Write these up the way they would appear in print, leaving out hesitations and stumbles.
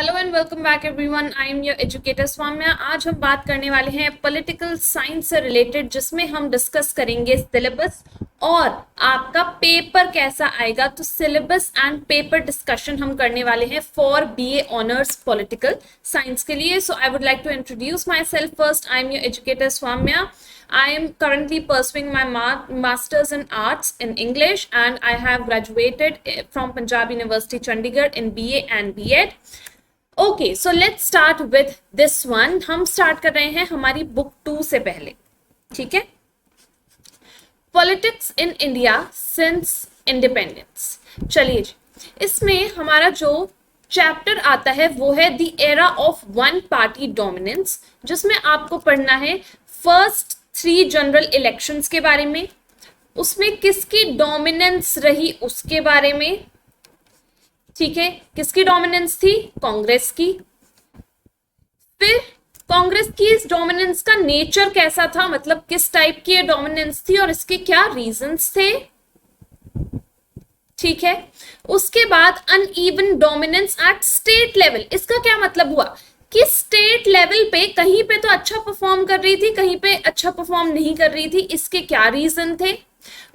Hello and welcome back everyone. I am your educator Swamya. आज हम बात करने वाले हैं पॉलिटिकल साइंस से रिलेटेड, जिसमें हम डिस्कस करेंगे सिलेबस और आपका पेपर कैसा आएगा। तो सिलेबस एंड पेपर डिस्कशन हम करने वाले हैं for BA honours political science के लिए। So I would like to introduce myself first. I am your educator Swamya. I am currently pursuing my Masters in Arts in English, and I have graduated from Punjab University Chandigarh in BA and B.Ed. Okay, so let's start with this one. हम start कर रहे हैं हमारी book 2 से पहले, ठीक है? Politics in India since Independence. चलिए जी, इसमें हमारा जो चैप्टर आता है वो है the era of one party dominance, जिसमें आपको पढ़ना है फर्स्ट 3 जनरल इलेक्शंस के बारे में, उसमें किसकी डोमिनेंस रही उसके बारे में, ठीक है? किसकी डोमिनेंस थी? कांग्रेस की. फिर कांग्रेस की इस डोमिनेंस का नेचर कैसा था, मतलब किस टाइप की डोमिनेंस थी और इसके क्या रीजंस थे, ठीक है? उसके बाद uneven dominance at state level. इसका क्या मतलब हुआ कि स्टेट लेवल पे कहीं पे तो अच्छा परफॉर्म कर रही थी, कहीं पे अच्छा परफॉर्म नहीं कर रही थी, इसके क्या रीजन थे.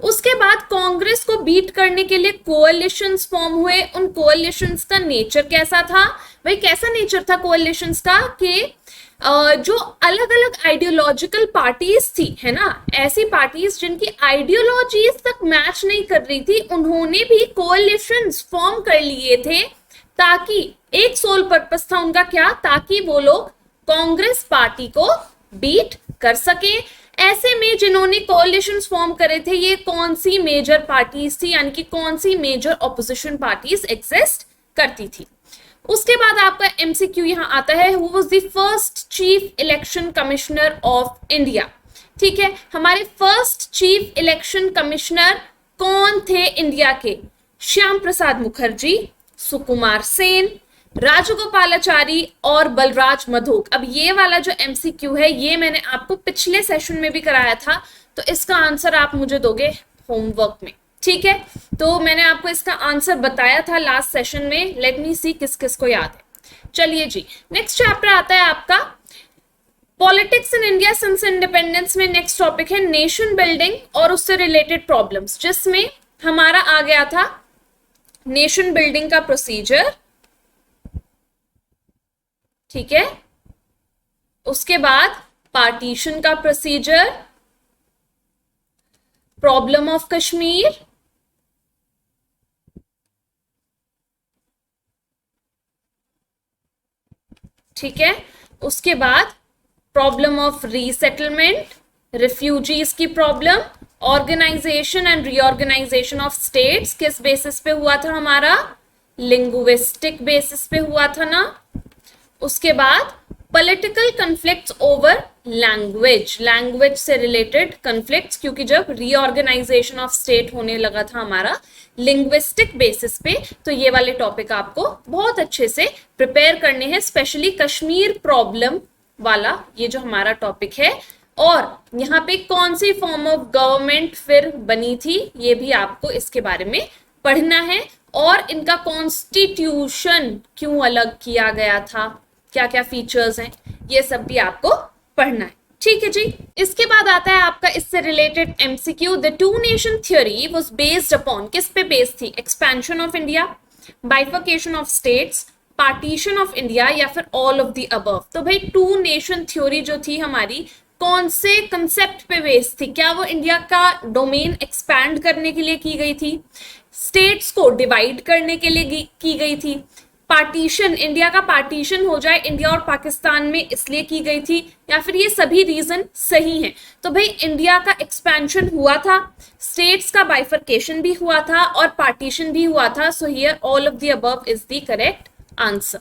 उसके बाद कांग्रेस को बीट करने के लिए कोalitions फॉर्म हुए. उन कोalitions का नेचर कैसा था? भाई कैसा नेचर था कोalitions का कि जो अलग अलग आइडियोलॉजिकल पार्टीज थी, है ना, ऐसी पार्टीज जिनकी आइडियोलॉजीज तक मैच नहीं कर रही थी, उन्होंने भी कोalitions फॉर्म कर लिए थे, ताकि एक सोल पर्पस था उनका, क्या? ताकि वो लोग कांग्रेस पार्टी को बीट कर सके. ऐसे में जिन्होंने कोalitions फॉर्म करे थे, ये कौन सी मेजर पार्टीज थी, यानी कि कौन सी मेजर ऑपोजिशन पार्टीज एग्जिस्ट करती थी. उसके बाद आपका एमसीक्यू यहां आता है, who was the first chief election commissioner of India. ठीक है, हमारे फर्स्ट चीफ इलेक्शन कमिश्नर कौन थे इंडिया के? श्याम प्रसाद मुखर्जी, सुकुमार सेन, राजगोपालाचारी और बलराज मधोक. अब ये वाला जो एमसीक्यू है ये मैंने आपको पिछले सेशन में भी कराया था, तो इसका आंसर आप मुझे दोगे होमवर्क में, ठीक है? तो मैंने आपको इसका आंसर बताया था लास्ट सेशन में. लेट मी सी किस किस को याद है. चलिए जी, नेक्स्ट चैप्टर आता है आपका politics in India since independence में. नेक्स्ट टॉपिक है नेशन बिल्डिंग और उससे रिलेटेड प्रॉब्लम्स, जिसमें हमारा आ गया था नेशन बिल्डिंग का प्रोसीजर, ठीक है? उसके बाद पार्टीशन का प्रोसीजर, प्रॉब्लम ऑफ कश्मीर, ठीक है? उसके बाद प्रॉब्लम ऑफ रीसेटलमेंट, रिफ्यूजीज की problem, organisation and reorganisation of states. किस बेसिस पे हुआ था हमारा? लिंग्विस्टिक बेसिस पे हुआ था ना. उसके बाद political conflicts over language, language से रिलेटेड कन्फ्लिक्ट्स, क्योंकि जब रीऑर्गेनाइजेशन ऑफ स्टेट होने लगा था हमारा लिंग्विस्टिक बेसिस पे, तो ये वाले टॉपिक आपको बहुत अच्छे से प्रिपेयर करने हैं, स्पेशली कश्मीर प्रॉब्लम वाला ये जो हमारा टॉपिक है, और यहाँ पे कौन सी फॉर्म ऑफ गवर्नमेंट फिर बनी थी ये भी आपको इसके बारे में पढ़ना है, और इनका कॉन्स्टिट्यूशन क्यों अलग किया गया था, क्या क्या फीचर्स हैं, ये सब भी आपको पढ़ना है, ठीक है जी. इसके बाद आता है आपका इससे related MCQ. The two nation theory was based upon, किस पे बेस्ड थी? Expansion of India, bifurcation of states, partition of India, या फिर ऑल ऑफ द अबव. तो भाई टू नेशन थ्योरी जो थी हमारी, कौन से कंसेप्ट पे बेस्ड थी? क्या वो इंडिया का डोमेन एक्सपैंड करने के लिए की गई थी? स्टेट्स को डिवाइड करने के लिए की गई थी? पार्टीशन, इंडिया का पार्टीशन हो जाए इंडिया और पाकिस्तान में, इसलिए की गई थी? या फिर ये सभी रीजन सही हैं? तो भाई इंडिया का एक्सपेंशन हुआ था, स्टेट्स का बाइफर्केशन भी हुआ था, और पार्टीशन भी हुआ था. So here all of the above is the correct answer.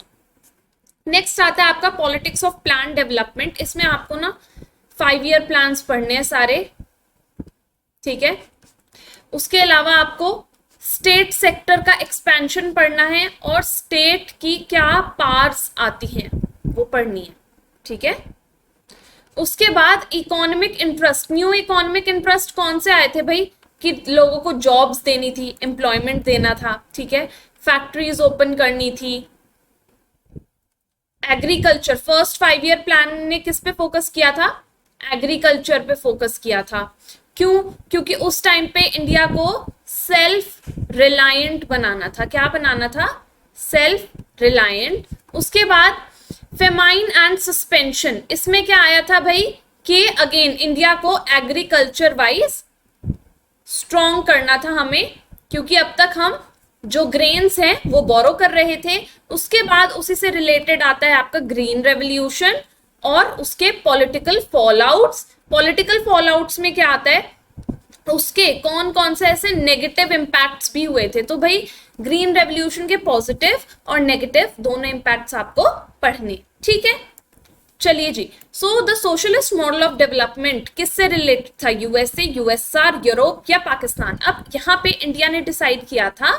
Next आता है आपका पॉलिटिक्स ऑफ प्लान डेवलपमेंट. इसमें आपको ना 5 ईयर प्लान्स पढ़ने हैं सारे, ठीक है? उसके अलावा आपको स्टेट सेक्टर का एक्सपेंशन पढ़ना है, और स्टेट की क्या पार्ट्स आती हैं वो पढ़नी है, ठीक है? उसके बाद economic interest, new economic interest कौन से आए थे भाई? कि लोगों को जॉब्स देनी थी, एम्प्लॉयमेंट देना था, ठीक है? फैक्ट्रीज ओपन करनी थी, एग्रीकल्चर, फर्स्ट 5 ईयर प्लान ने किस पे फोकस किया था? एग्रीकल्चर पे फोकस किया था। क्यों? क्योंकि उस टाइम पे इंडिया को सेल्फ रिलायंट बनाना था। क्या बनाना था? Self reliant. उसके बाद फेमाइन एंड सस्पेंशन, इसमें क्या आया था भाई कि अगेन इंडिया को एग्रीकल्चर वाइज स्ट्रॉन्ग करना था हमें, क्योंकि अब तक हम जो ग्रेन्स हैं वो बोरो कर रहे थे। उसके बाद उसी से रिलेटेड आता है आपका ग्रीन रेवोल्यूशन और उसके पॉलिटिकल फॉलआउट्स। पॉलिटिकल फॉलआउट्स में क्या आता है? उसके कौन कौन से ऐसे नेगेटिव इंपैक्ट्स भी हुए थे। तो भाई ग्रीन रेवोल्यूशन के पॉजिटिव और नेगेटिव दोनों इंपैक्ट्स आपको पढ़ने, ठीक है। चलिए जी, so the socialist model of development किससे रिलेटेड था? यूएसए, यूएसआर, यूरोप या पाकिस्तान? अब यहाँ पे इंडिया ने डिसाइड किया था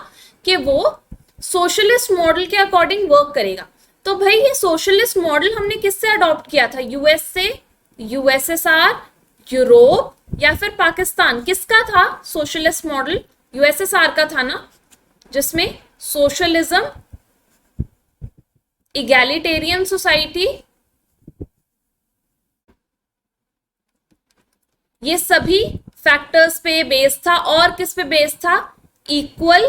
कि वो सोशलिस्ट मॉडल के अकॉर्डिंग वर्क करेगा। तो भाई ये सोशलिस्ट मॉडल हमने किससे अडॉप्ट किया था? यूएसए, यूएसएसआर, यूरोप या फिर पाकिस्तान? किसका था सोशलिस्ट मॉडल? यूएसएसआर का था ना, जिसमें सोशलिज्म, इगैलिटेरियन सोसाइटी, ये सभी फैक्टर्स पे बेस्ड था। और किस पे बेस्ड था? इक्वल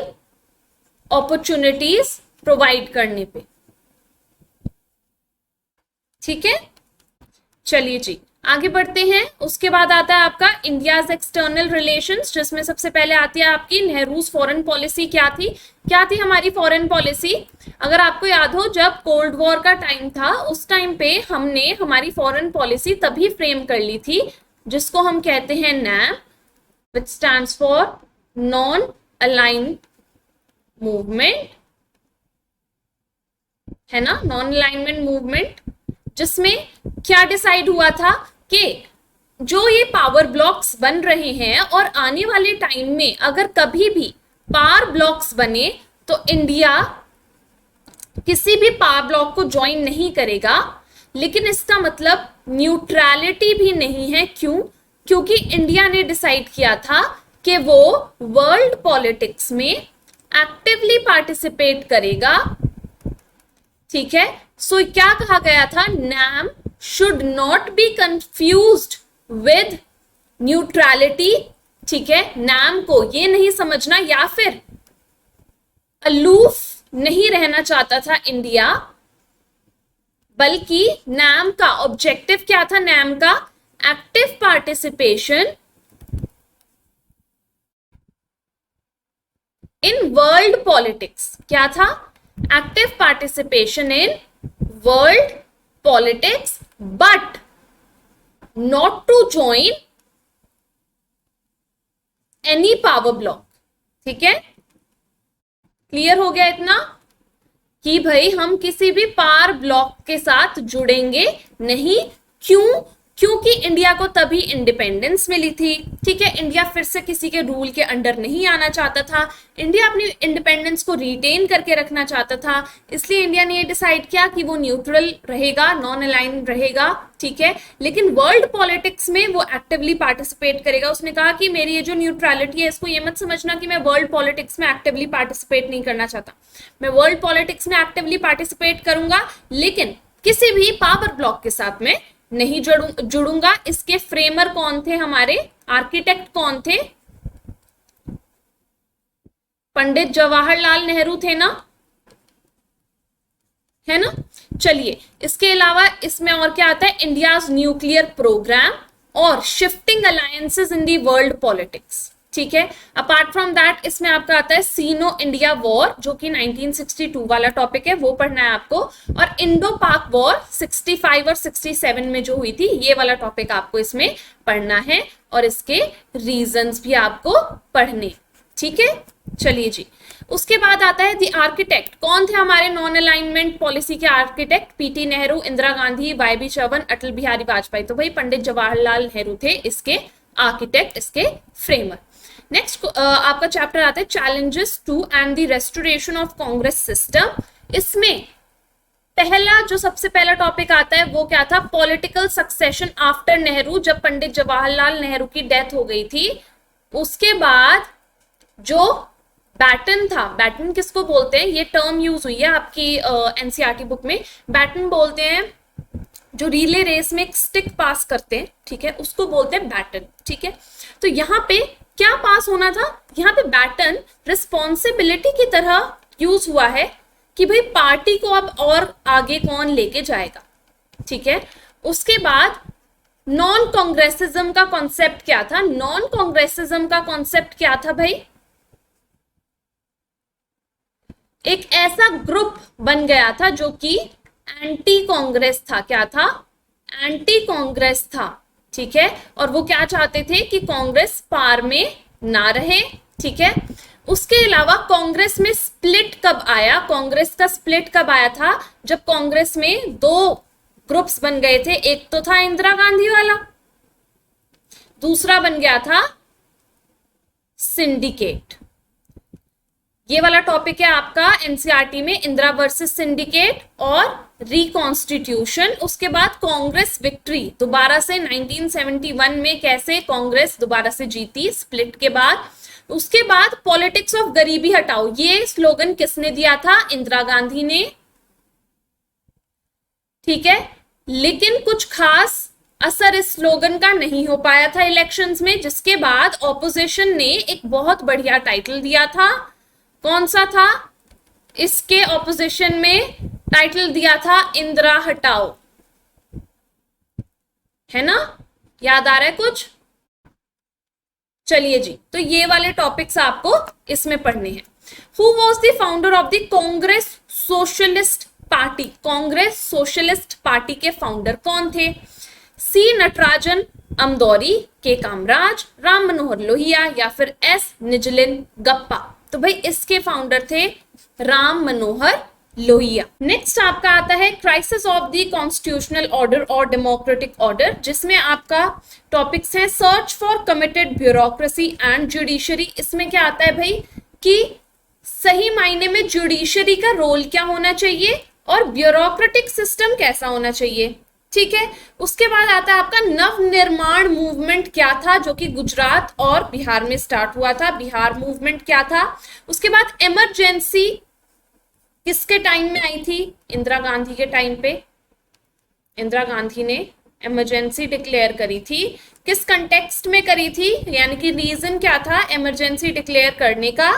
अपॉर्चुनिटीज प्रोवाइड करने पे, ठीक है। चलिए जी आगे बढ़ते हैं। उसके बाद आता है आपका इंडियाज एक्सटर्नल रिलेशंस, जिसमें सबसे पहले आती है आपकी नेहरूज फॉरेन पॉलिसी। क्या थी? क्या थी हमारी फॉरेन पॉलिसी? अगर आपको याद हो, जब कोल्ड वॉर का टाइम था उस टाइम पे हमने हमारी फॉरेन पॉलिसी तभी फ्रेम कर ली थी, जिसको हम कहते हैं NAM, which stands for non aligned movement, है ना, नॉन अलाइनमेंट मूवमेंट। जिसमें क्या डिसाइड हुआ था कि जो ये पावर ब्लॉक्स बन रहे हैं और आने वाले टाइम में अगर कभी भी पावर ब्लॉक्स बने तो इंडिया किसी भी पावर ब्लॉक को ज्वाइन नहीं करेगा। लेकिन इसका मतलब न्यूट्रलिटी भी नहीं है। क्यों? क्योंकि इंडिया ने डिसाइड किया था कि वो वर्ल्ड पॉलिटिक्स में एक्टिवली पार्टिसिपेट करेगा, ठीक है। सो क्या कहा गया था? NAM should not be confused with neutrality, ठीक है। नैम को ये नहीं समझना या फिर अलूफ नहीं रहना चाहता था इंडिया, बल्कि नैम का ऑब्जेक्टिव क्या था? नैम का active participation in world politics. क्या था? Active participation in world politics, but not to join any power bloc, ठीक है। क्लियर हो गया इतना कि भाई हम किसी भी पावर ब्लॉक के साथ जुड़ेंगे नहीं। क्यों? क्योंकि इंडिया को तभी इंडिपेंडेंस मिली थी, ठीक है। इंडिया फिर से किसी के रूल के अंडर नहीं आना चाहता था। इंडिया अपनी इंडिपेंडेंस को रिटेन करके रखना चाहता था। इसलिए इंडिया ने ये डिसाइड किया कि वो न्यूट्रल रहेगा, नॉन अलाइन रहेगा, ठीक है। लेकिन वर्ल्ड पॉलिटिक्स में वो एक्टिवली पार्टिसिपेट करेगा। उसने कहा कि मेरी ये जो न्यूट्रलिटी है, इसको ये मत समझना कि मैं वर्ल्ड पॉलिटिक्स में एक्टिवली पार्टिसिपेट नहीं करना चाहता। मैं वर्ल्ड पॉलिटिक्स में एक्टिवली पार्टिसिपेट करूंगा, लेकिन किसी भी पावर ब्लॉक के साथ में नहीं जुड़ूंगा। इसके फ्रेमर कौन थे? हमारे आर्किटेक्ट कौन थे? पंडित जवाहरलाल नेहरू थे ना, है ना। चलिए इसके अलावा इसमें और क्या आता है? इंडियाज न्यूक्लियर प्रोग्राम और shifting alliances in the world politics, ठीक है। अपार्ट फ्रॉम दैट इसमें आपका आता है सीनो इंडिया वॉर, जो कि 1962 वाला टॉपिक है, वो पढ़ना है आपको। और इंडो पाक वॉर 65 और 67 में जो हुई थी, ये वाला टॉपिक आपको इसमें पढ़ना है और इसके रीजंस भी आपको पढ़ने, ठीक है। चलिए जी, उसके बाद आता है दी आर्किटेक्ट। कौन थे हमारे नॉन अलाइनमेंट पॉलिसी के architect? PT Nehru, Indira Gandhi, YB Chauhan, Atal Bihari Vajpayee. तो भाई पंडित जवाहरलाल नेहरू थे इसके आर्किटेक्ट, इसके फ्रेमर। नेक्स्ट आपका चैप्टर आता है challenges to and the restoration of Congress system. इसमें पहला जो सबसे पहला टॉपिक आता है वो क्या था? Political succession after Nehru. जब पंडित जवाहरलाल नेहरू की डेथ हो गई थी, उसके बाद जो बैटन था। बैटन किसको बोलते हैं, ये टर्म यूज हुई है आपकी एनसीईआरटी बुक में। बैटन बोलते हैं जो रिले रेस में एक स्टिक पास करते हैं, ठीक है, उसको बोलते हैं बैटन, ठीक है। तो यहाँ पे क्या पास होना था, यहाँ पे बैटन रिस्पॉन्सिबिलिटी की तरह यूज हुआ है कि भाई पार्टी को अब और आगे कौन लेके जाएगा, ठीक है। उसके बाद नॉन कांग्रेसिज्म का कॉन्सेप्ट क्या था, नॉन कांग्रेसिज्म का कॉन्सेप्ट क्या था भाई, एक ऐसा ग्रुप बन गया था जो कि एंटी कांग्रेस था। क्या था, एंटी कांग्रेस था, ठीक है। और वो क्या चाहते थे कि कांग्रेस पार में ना रहे, ठीक है। उसके अलावा कांग्रेस में स्प्लिट कब आया, कांग्रेस का स्प्लिट कब आया था, जब कांग्रेस में दो ग्रुप्स बन गए थे। एक तो था इंदिरा गांधी वाला, दूसरा बन गया था सिंडिकेट। ये वाला टॉपिक है आपका एनसीईआरटी में, इंदिरा वर्सेस सिंडिकेट और रिकॉन्स्टिट्यूशन। उसके बाद कांग्रेस विक्ट्री, दोबारा से 1971 में कैसे कांग्रेस दोबारा से जीती स्प्लिट के बाद। उसके बाद पॉलिटिक्स ऑफ गरीबी हटाओ, ये स्लोगन किसने दिया था, इंदिरा गांधी ने, ठीक है। लेकिन कुछ खास असर इस स्लोगन का नहीं हो पाया था इलेक्शंस में, जिसके बाद ऑपोजिशन ने एक बहुत बढ़िया टाइटल दिया था। कौन सा था, इसके ऑपोजिशन में टाइटल दिया था इंदिरा हटाओ, है ना, याद आ रहा है कुछ। चलिए जी, तो ये वाले टॉपिक्स आपको इसमें पढ़ने हैं। Who was the founder of the Congress socialist party, Congress socialist party के फाउंडर कौन थे, सी नटराजन अमदौरी, के कामराज, राम मनोहर लोहिया या फिर एस निजलिन गप्पा। तो भाई इसके फाउंडर थे राम मनोहर लोहिया। नेक्स्ट आपका आता है crisis of the constitutional order और डेमोक्रेटिक ऑर्डर, जिसमें आपका टॉपिक्स हैं search for committed bureaucracy and judiciary. इसमें क्या आता है भाई कि सही मायने में जुडिशरी का रोल क्या होना चाहिए और ब्यूरोक्रेटिक सिस्टम कैसा होना चाहिए, ठीक है। उसके बाद आता है आपका नव निर्माण मूवमेंट क्या था, जो कि गुजरात और बिहार में स्टार्ट हुआ था, बिहार मूवमेंट क्या था। उसके बाद इमरजेंसी किसके टाइम में आई थी, इंदिरा गांधी के टाइम पे इंदिरा गांधी ने इमरजेंसी डिक्लेयर करी थी। किस कंटेक्स्ट में करी थी, यानी कि रीजन क्या था इमरजेंसी डिक्लेयर करने का।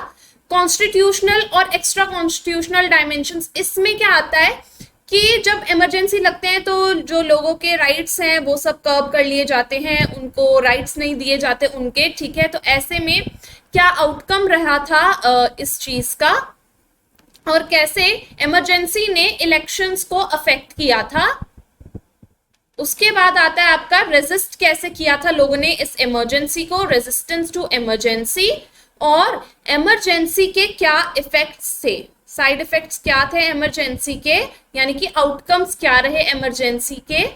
कॉन्स्टिट्यूशनल और एक्स्ट्रा कॉन्स्टिट्यूशनल डायमेंशंस, इसमें क्या आता है कि जब इमरजेंसी लगते हैं तो जो लोगों के राइट्स हैं वो सब कर्ब कर लिए जाते हैं, उनको राइट्स नहीं दिए जाते उनके, ठीक है। तो ऐसे में क्या आउटकम रहा था इस चीज का, और कैसे इमरजेंसी ने इलेक्शंस को अफेक्ट किया था। उसके बाद आता है आपका रेजिस्ट कैसे किया था लोगों ने इस इमरजेंसी को, रेजिस्टेंस टू इमरजेंसी, और इमरजेंसी के क्या इफेक्ट्स थे, साइड इफेक्ट्स क्या थे इमरजेंसी के, यानी कि आउटकम्स क्या रहे इमरजेंसी के,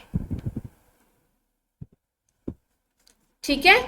ठीक है।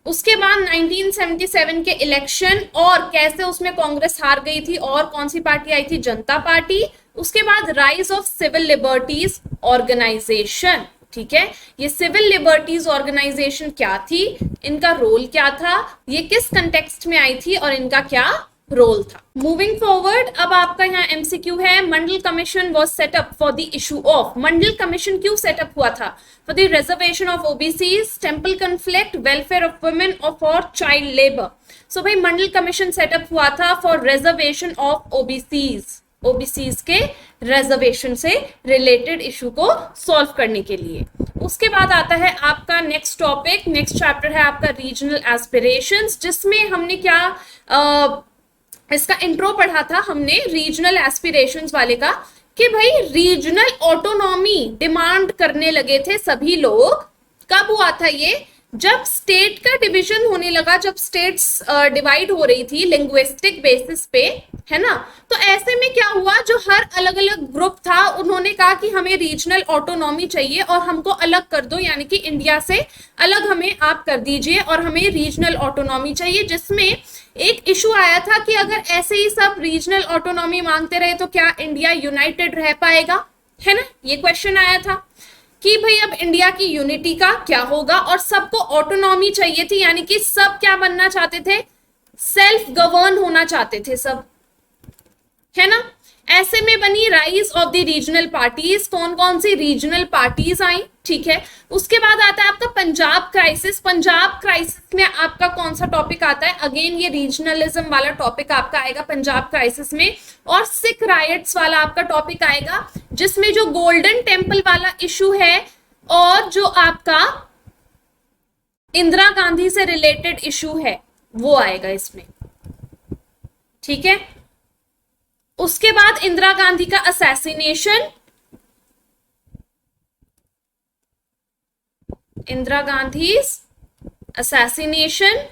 उसके बाद 1977 के इलेक्शन और कैसे उसमें कांग्रेस हार गई थी और कौन सी पार्टी आई थी, जनता पार्टी। उसके बाद rise of civil liberties organisation, ठीक है। ये सिविल लिबर्टीज ऑर्गेनाइजेशन क्या थी, इनका रोल क्या था, ये किस कंटेक्स्ट में आई थी और इनका क्या रोल था। मूविंग फॉरवर्ड, अब आपका यहाँ एमसीक्यू है, Mandal commission was set up for the issue of, Mandal commission क्यों सेटअप हुआ था, for the reservation of OBCs, temple conflict, welfare of women और फॉर चाइल्ड लेबर। सो भाई मंडल कमीशन सेटअप हुआ था for reservation of OBCs, OBCs के reservation से related issue को सॉल्व करने के लिए। उसके बाद आता है आपका नेक्स्ट टॉपिक, नेक्स्ट चैप्टर है आपका रीजनल एस्पिरेशंस, जिसमें हमने क्या इसका इंट्रो पढ़ा था हमने रीजनल एस्पिरेशंस वाले का, कि भाई रीजनल ऑटोनॉमी डिमांड करने लगे थे सभी लोग। कब हुआ था ये, जब स्टेट का डिवीजन होने लगा, जब स्टेट्स डिवाइड हो रही थी लिंग्विस्टिक बेसिस पे, है ना। तो ऐसे में क्या हुआ, जो हर अलग अलग ग्रुप था उन्होंने कहा कि हमें रीजनल ऑटोनॉमी चाहिए और हमको अलग कर दो, यानी कि इंडिया से अलग हमें आप कर दीजिए और हमें रीजनल ऑटोनॉमी चाहिए। जिसमें एक इशू आया था कि अगर ऐसे ही सब रीजनल ऑटोनॉमी मांगते रहे तो क्या इंडिया यूनाइटेड रह पाएगा, है ना। ये क्वेश्चन आया था कि भाई अब इंडिया की यूनिटी का क्या होगा, और सबको ऑटोनॉमी चाहिए थी, यानी कि सब क्या बनना चाहते थे, सेल्फ गवर्न होना चाहते थे सब, है ना। ऐसे में बनी rise of the regional parties. कौन कौन सी रीजनल पार्टीज आई, ठीक है। उसके बाद आता है आपका पंजाब क्राइसिस। पंजाब क्राइसिस में आपका कौन सा टॉपिक आता है, अगेन ये रीजनलिज्म वाला टॉपिक आपका आएगा पंजाब क्राइसिस में। और सिख राइट्स वाला आपका टॉपिक आएगा, जिसमें जो गोल्डन टेम्पल वाला इशू है और जो आपका इंदिरा गांधी से रिलेटेड इशू है वो आएगा इसमें, ठीक है। उसके बाद इंदिरा गांधी का असैसिनेशन, इंदिरा गांधी असैसिनेशन,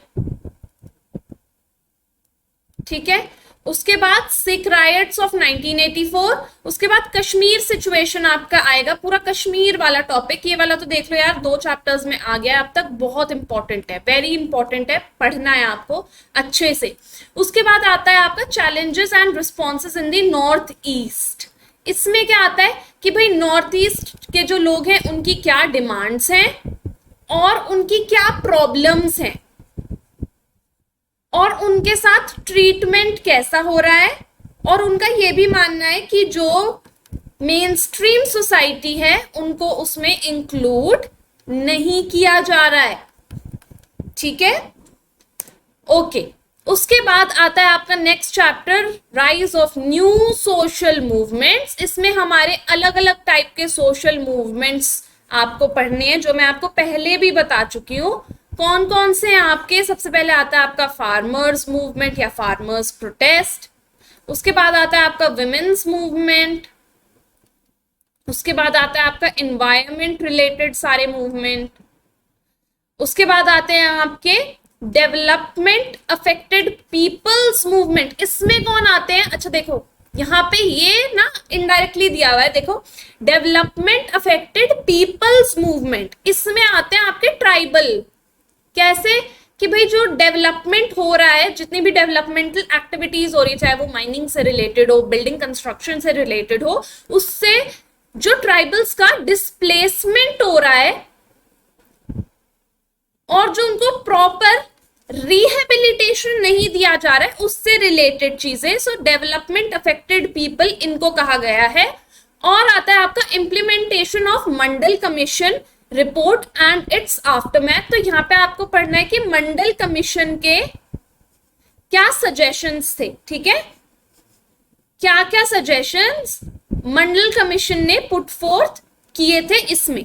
ठीक है। उसके बाद सिख राइट्स ऑफ 1984। उसके बाद कश्मीर सिचुएशन आपका आएगा, पूरा कश्मीर वाला टॉपिक। ये वाला तो देख लो यार, 2 चैप्टर्स में आ गया अब तक, बहुत इंपॉर्टेंट है, वेरी इंपॉर्टेंट है, पढ़ना है आपको अच्छे से। उसके बाद आता है आपका challenges and responses in the north east. इसमें क्या आता है कि भाई नॉर्थ ईस्ट के जो लोग हैं उनकी क्या डिमांड्स हैं और उनकी क्या प्रॉब्लम्स हैं और उनके साथ ट्रीटमेंट कैसा हो रहा है। और उनका ये भी मानना है कि जो मेन स्ट्रीम सोसाइटी है उनको उसमें इंक्लूड नहीं किया जा रहा है, ठीक है, ओके। उसके बाद आता है आपका next chapter, rise of new social movements. इसमें हमारे अलग अलग टाइप के सोशल मूवमेंट्स आपको पढ़ने हैं, जो मैं आपको पहले भी बता चुकी हूं। कौन कौन से हैं आपके, सबसे पहले आता है आपका फार्मर्स मूवमेंट या फार्मर्स प्रोटेस्ट। उसके बाद आता है आपका विमेन्स मूवमेंट। उसके बाद आता है आपका एनवायरमेंट रिलेटेड सारे मूवमेंट। उसके बाद आते हैं आपके डेवलपमेंट अफेक्टेड पीपल्स मूवमेंट। इसमें कौन आते हैं, अच्छा देखो यहाँ पे ये ना इनडायरेक्टली दिया हुआ है, देखो डेवलपमेंट अफेक्टेड पीपल्स मूवमेंट। इसमें आते हैं आपके ट्राइबल। कैसे कि भाई जो डेवलपमेंट हो रहा है, जितनी भी डेवलपमेंटल एक्टिविटीज हो रही है, चाहे वो माइनिंग से रिलेटेड हो, बिल्डिंग कंस्ट्रक्शन से रिलेटेड हो, उससे जो ट्राइबल्स का डिस्प्लेसमेंट हो रहा है और जो उनको प्रॉपर रिहेबिलिटेशन नहीं दिया जा रहा है, उससे रिलेटेड चीजें। सो डेवलपमेंट अफेक्टेड पीपल इनको कहा गया है। और आता है आपका implementation of Mandal commission report and it's aftermath. तो यहाँ पे आपको पढ़ना है कि मंडल कमीशन के क्या सजेशंस थे, ठीक है, क्या क्या सजेशंस मंडल कमीशन ने पुट फोर्थ किए थे इसमें।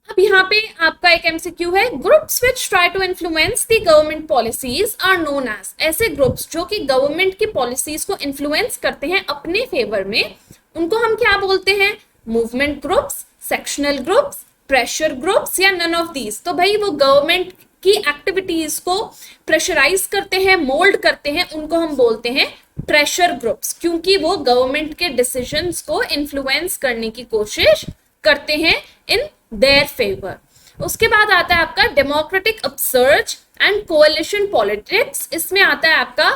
अब यहाँ पे आपका एक एमसीक्यू है, groups which try to influence the government policies are known as. ऐसे ग्रुप्स जो कि गवर्नमेंट की पॉलिसीज को इन्फ्लुएंस करते हैं अपने फेवर में, उनको हम क्या बोलते हैं, movement groups, sectional groups, pressure groups या नन ऑफ दीज। तो भाई वो गवर्नमेंट की एक्टिविटीज को प्रेशराइज करते हैं, मोल्ड करते हैं, उनको हम बोलते हैं प्रेशर ग्रुप्स, क्योंकि वो गवर्नमेंट के डिसीजंस को इन्फ्लुएंस करने की कोशिश करते हैं इन देयर फेवर। उसके बाद आता है आपका डेमोक्रेटिक अपसर्ज एंड कोalition पॉलिटिक्स। इसमें आता है आपका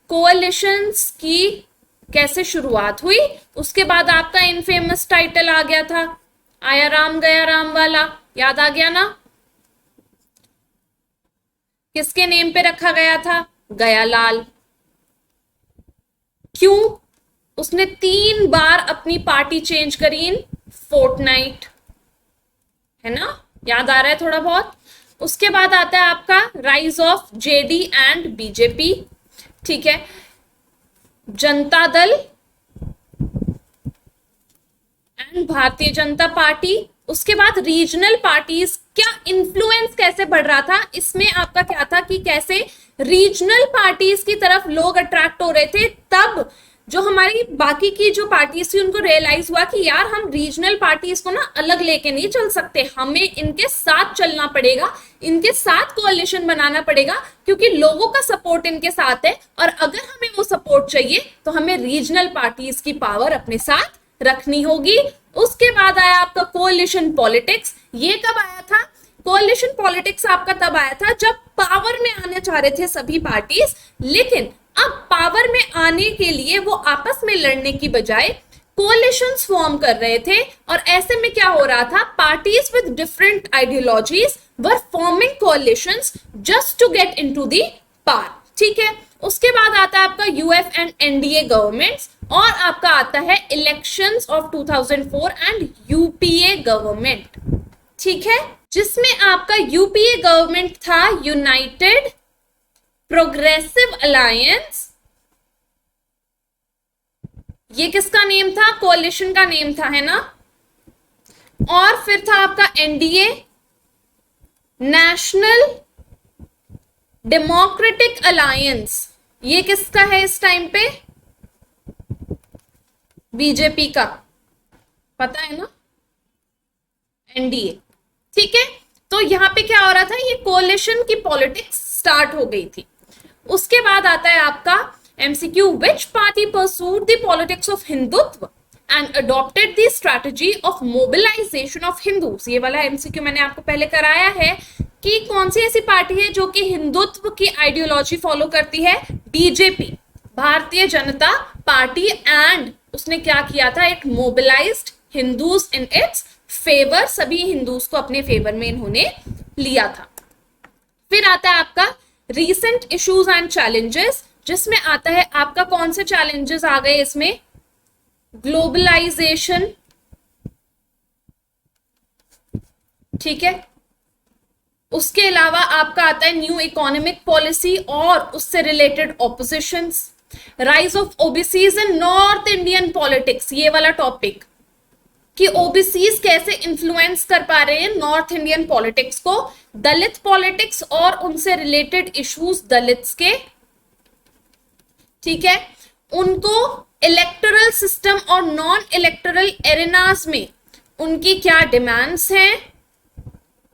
कोalitions की कैसे शुरुआत हुई। उसके बाद आपका इनफेमस टाइटल आ गया था, आया राम गया राम वाला, याद आ गया ना, किसके नेम पे रखा गया था, गयालाल। क्यों, उसने 3 बार अपनी पार्टी चेंज करी इन फोर्टनाइट, है ना, याद आ रहा है थोड़ा बहुत। उसके बाद आता है आपका rise of JD and BJP, ठीक है, जनता दल एंड भारतीय जनता पार्टी। उसके बाद रीजनल पार्टीज क्या इन्फ्लुएंस कैसे बढ़ रहा था, इसमें आपका क्या था कि कैसे रीजनल पार्टीज की तरफ लोग अट्रैक्ट हो रहे थे। तब जो हमारी बाकी की जो पार्टीज थी उनको रियलाइज हुआ कि यार हम रीजनल पार्टीज को ना अलग लेके नहीं चल सकते, हमें इनके साथ चलना पड़ेगा, इनके साथ कोalition बनाना पड़ेगा, क्योंकि लोगों का सपोर्ट इनके साथ है और अगर हमें वो सपोर्ट चाहिए तो हमें रीजनल पार्टीज की पावर अपने साथ रखनी होगी। उसके बाद आया आपका कोalition पॉलिटिक्स। ये कब आया था, कोalition पॉलिटिक्स आपका तब आया था जब पावर में आने चाह रहे थे सभी पार्टीज, लेकिन अब पावर में आने के लिए वो आपस में लड़ने की बजाय कोalitions फॉर्म कर रहे थे। और ऐसे में क्या हो रहा था, parties with different ideologies were forming कोalitions just to get into the power. ठीक है। उसके बाद आता है आपका यूएफ एंड एनडीए गवर्नमेंट्स, और आपका आता है elections of 2004 and UPA government, ठीक है, जिसमें आपका यूपीए गवर्नमेंट था यूनाइटेड प्रोग्रेसिव अलायंस। ये किसका नेम था? कोalition का नेम था, है ना। और फिर था आपका एनडीए, नेशनल डेमोक्रेटिक अलायंस। ये किसका है इस टाइम पे? बीजेपी का, पता है ना, एनडीए, ठीक है। तो यहां पे क्या हो रहा था, ये कोalition की पॉलिटिक्स स्टार्ट हो गई थी। उसके बाद आता है आपका MCQ, which party pursued the politics of Hindutva and adopted the strategy of mobilisation of Hindus. ये वाला एमसीक्यू मैंने आपको पहले कराया है कि कौन सी ऐसी पार्टी है जो कि हिंदुत्व की आइडियोलॉजी फॉलो करती है? BJP, Bharatiya Janata party. And उसने क्या किया था? It mobilised Hindus in its favour, सभी हिंदूज को अपने फेवर में इन्होंने लिया था। फिर आता है आपका रीसेंट इश्यूज एंड चैलेंजेस, जिसमें आता है आपका कौन से चैलेंजेस आ गए इसमें? ग्लोबलाइजेशन, ठीक है। उसके अलावा आपका आता है न्यू इकोनॉमिक पॉलिसी और उससे related opposition's, rise of OBCs in north Indian politics, ये वाला टॉपिक कि ओबीसीज कैसे इन्फ्लुएंस कर पा रहे हैं नॉर्थ इंडियन पॉलिटिक्स को, दलित पॉलिटिक्स और उनसे रिलेटेड इश्यूज दलित्स के, ठीक है, उनको इलेक्टोरल सिस्टम और नॉन इलेक्टोरल एरेनास में उनकी क्या डिमांड्स हैं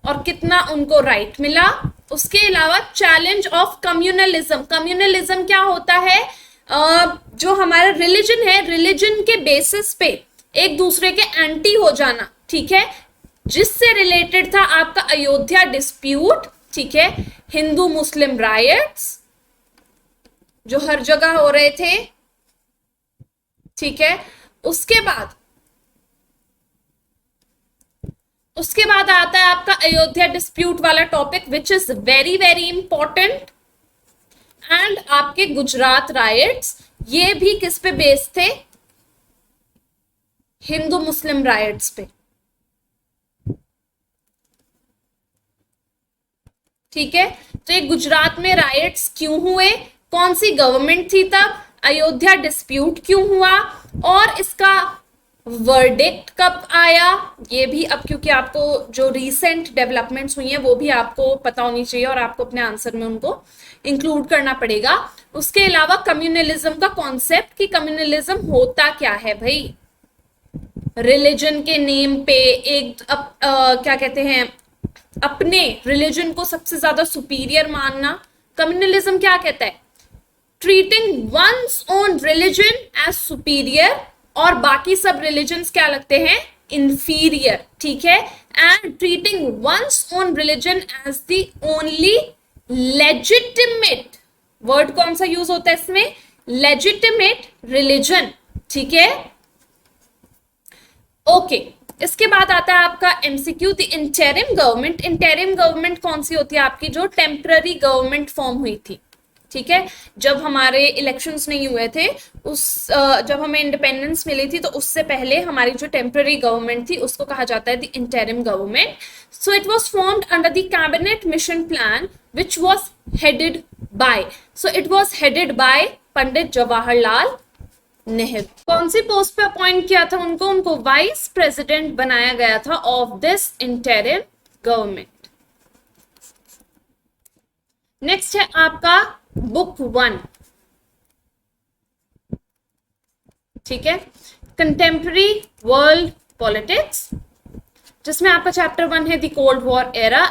और कितना उनको राइट मिला। उसके अलावा चैलेंज ऑफ कम्युनलिज्म। कम्युनलिज्म क्या होता है? जो हमारा रिलीजन है, रिलीजन के बेसिस पे एक दूसरे के एंटी हो जाना, ठीक है, जिससे रिलेटेड था आपका अयोध्या डिस्प्यूट, ठीक है, हिंदू मुस्लिम रायट्स जो हर जगह हो रहे थे, ठीक है। उसके बाद आता है आपका अयोध्या डिस्प्यूट वाला topic, which is very very important. And आपके गुजरात रायट्स, ये भी किस पे बेस्ड थे? हिंदू मुस्लिम रायट्स पे, ठीक है। तो ये गुजरात में रायट्स क्यों हुए, कौन सी गवर्नमेंट थी तब, अयोध्या डिस्प्यूट क्यों हुआ और इसका वर्डिक्ट कब आया, ये भी अब क्योंकि आपको जो रीसेंट डेवलपमेंट्स हुई हैं वो भी आपको पता होनी चाहिए और आपको अपने आंसर में उनको इंक्लूड करना पड़ेगा। उसके अलावा कम्युनलिज्म का कॉन्सेप्ट कि कम्युनलिज्म होता क्या है भाई, रिलीजन के नेम पे एक क्या कहते हैं, अपने रिलीजन को सबसे ज्यादा सुपीरियर मानना। कम्युनलिज्म क्या कहता है? Treating one's own religion as superior और बाकी सब रिलीजन्स क्या लगते हैं? इंफीरियर, ठीक है। And treating one's own religion as the only legitimate, word कौन सा यूज होता है इसमें? लेजिटिमेट रिलीजन, ठीक है, ओके। इसके बाद आता है आपका MCQ, the interim government. Interim government कौन सी होती है आपकी? जो टेम्पररी गवर्नमेंट फॉर्म हुई थी, ठीक है, जब हमारे इलेक्शंस नहीं हुए थे, जब हमें इंडिपेंडेंस मिली थी तो उससे पहले हमारी जो टेम्पररी गवर्नमेंट थी उसको कहा जाता है the interim government. So it was formed under the cabinet mission plan which was headed by, so it was headed by Pandit Jawaharlal Nehru. कौन सी पोस्ट पे अपॉइंट किया था उनको वाइस प्रेसिडेंट बनाया गया था of this interim government. Next है आपका बुक 1, ठीक है, कंटेम्प्रेरी वर्ल्ड पॉलिटिक्स, जिसमें आपका चैप्टर 1 है द कोल्ड वॉर एरा।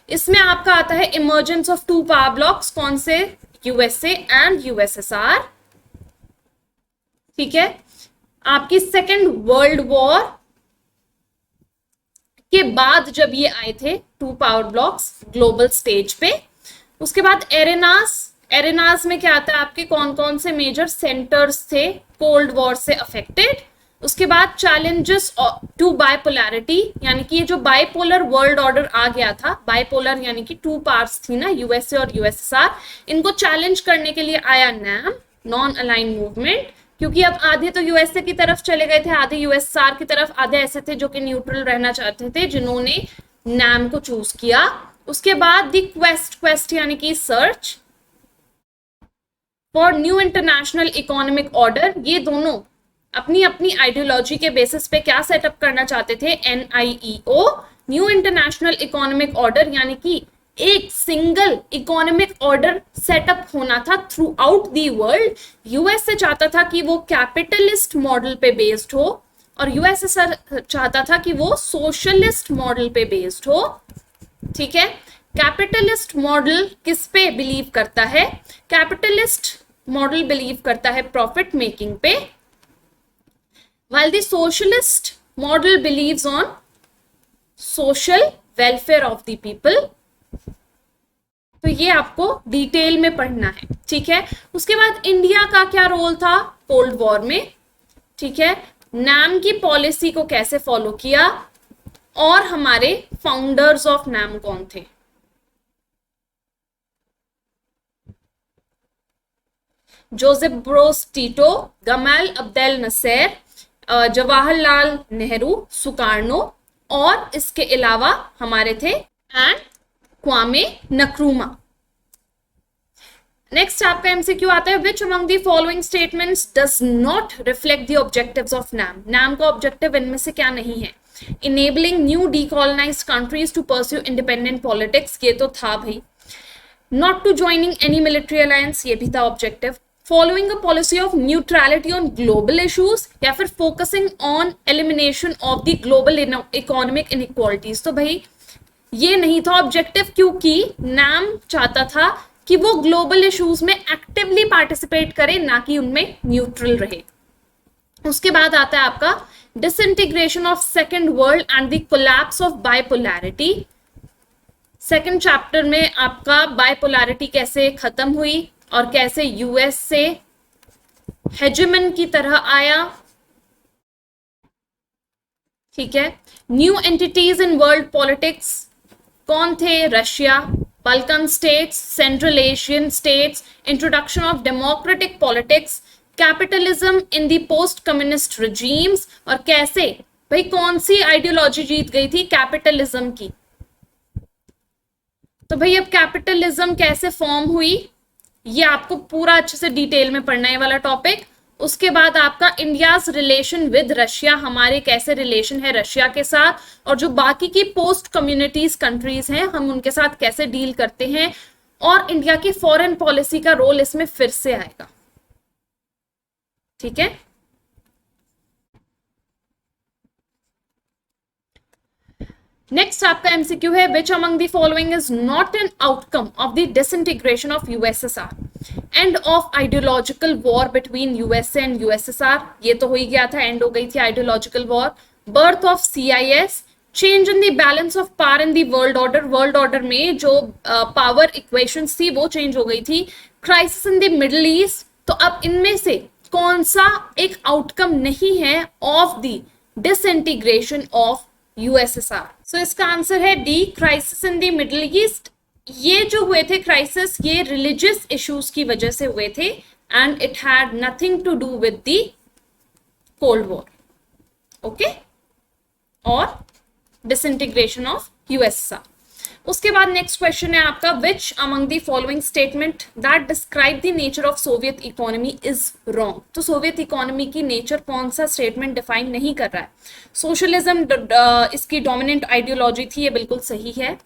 इसमें आपका आता है इमर्जेंस ऑफ 2 पावर ब्लॉक्स, कौन से? यूएसए एंड यूएसएसआर, ठीक है। आपकी सेकेंड वर्ल्ड वॉर के बाद जब ये आए थे 2 पावर ब्लॉक्स ग्लोबल स्टेज पे। उसके बाद एरेनास में क्या आता है आपके? कौन कौन से मेजर सेंटर्स थे कोल्ड वॉर से अफेक्टेड? उसके बाद चैलेंजेस टू बाइपोलैरिटी, यानी कि ये जो बाइपोलर वर्ल्ड ऑर्डर आ गया था, बाइपोलर यानी कि टू पार्ट्स थी ना, यूएसए और यूएसएसआर, इनको चैलेंज करने के लिए आया नैम, नॉन अलाइन मूवमेंट, क्योंकि अब आधे तो यूएसए की तरफ चले गए थे, आधे यूएसएसआर की तरफ, आधे ऐसे थे जो कि न्यूट्रल रहना चाहते थे, जिन्होंने नैम को चूज किया। उसके बाद दी क्वेस्ट यानी कि search for new international economic order, ये दोनों अपनी अपनी आइडियोलॉजी के बेसिस पे क्या सेटअप करना चाहते थे, NIEO, new international economic order, यानी कि एक सिंगल इकोनॉमिक ऑर्डर सेटअप होना था through out the world. USA चाहता था कि वो कैपिटलिस्ट मॉडल पे बेस्ड हो और यूएसएसआर चाहता था कि वो सोशलिस्ट मॉडल पे बेस्ड हो। ठीक है, कैपिटलिस्ट मॉडल किस पे बिलीव करता है, कैपिटलिस्ट मॉडल बिलीव करता है प्रॉफिट मेकिंग पे, while the socialist model believes on social welfare of the people। तो ये आपको डिटेल में पढ़ना है। ठीक है, उसके बाद इंडिया का क्या रोल था कोल्ड वॉर में। ठीक है, नैम की पॉलिसी को कैसे फॉलो किया और हमारे फाउंडर्स ऑफ नैम कौन थे। Joseph Broz Tito, Gamal Abdel Nasser, Jawaharlal Nehru, Sukarno, और इसके अलावा हमारे थे एंड क्वामे नक्रूमा। नेक्स्ट आपका एमसीक्यू आता है, which among the following statements does not reflect the objectives of NAM. NAM का ऑब्जेक्टिव इनमें से क्या नहीं है, enabling new decolonised countries to pursue independent politics, ये तो था भाई। Not to joining any military alliance, ये भी था objective. Following a policy of neutrality on global issues, या फिर focusing on elimination of the global economic inequalities. तो भाई ये नहीं था ऑब्जेक्टिव, क्योंकि नैम चाहता था कि वो ग्लोबल इश्यूज में एक्टिवली पार्टिसिपेट करे, ना कि उनमें न्यूट्रल रहे। उसके बाद आता है आपका disintegration of second world and the collapse of bipolarity. Second chapter में आपका बाइपोलैरिटी कैसे खत्म हुई और कैसे यूएस से हेजेमन की तरह आया। ठीक है, न्यू एंटिटीज इन वर्ल्ड पॉलिटिक्स कौन थे, Russia, Balkan states, central Asian states, introduction of democratic politics, capitalism in the post communist regimes, और कैसे भाई कौन सी आइडियोलॉजी जीत गई थी, कैपिटलिज्म की। तो भाई अब कैपिटलिज्म कैसे फॉर्म हुई, ये आपको पूरा अच्छे से डिटेल में पढ़ना है वाला टॉपिक। उसके बाद आपका इंडियाज रिलेशन विद रशिया, हमारे कैसे रिलेशन है रशिया के साथ, और जो बाकी की पोस्ट कम्युनिटीज कंट्रीज हैं हम उनके साथ कैसे डील करते हैं, और इंडिया की फॉरेन पॉलिसी का रोल इसमें फिर से आएगा। ठीक है, नेक्स्ट आपका एमसीक्यू है, which among the following is not an outcome of the disintegration of USSR, end of ideological war between USA and USSR, ये तो हो ही गया था, एंड हो गई थी ideological war. Birth of CIS, change in the balance of power in the world order, world order में जो पावर इक्वेशंस थी वो चेंज हो गई थी। Crisis in the Middle east, तो अब इनमें से कौन सा एक आउटकम नहीं है of the disintegration of USSR. So इसका आंसर है D, crisis in the Middle East. ये जो हुए थे क्राइसिस, ये रिलीजियस इश्यूज की वजह से हुए थे, and it had nothing to do with the cold war. Okay, और डिसइंटीग्रेशन ऑफ यूएसएसआर। उसके बाद नेक्स्ट क्वेश्चन है आपका, which among the following statement that describe the nature of Soviet economy is wrong. तो सोवियत इकोनॉमी की nature कौन सा statement define नहीं कर रहा है। सोशलिज्म इसकी डोमिनेंट आइडियोलॉजी थी, ये बिल्कुल सही है।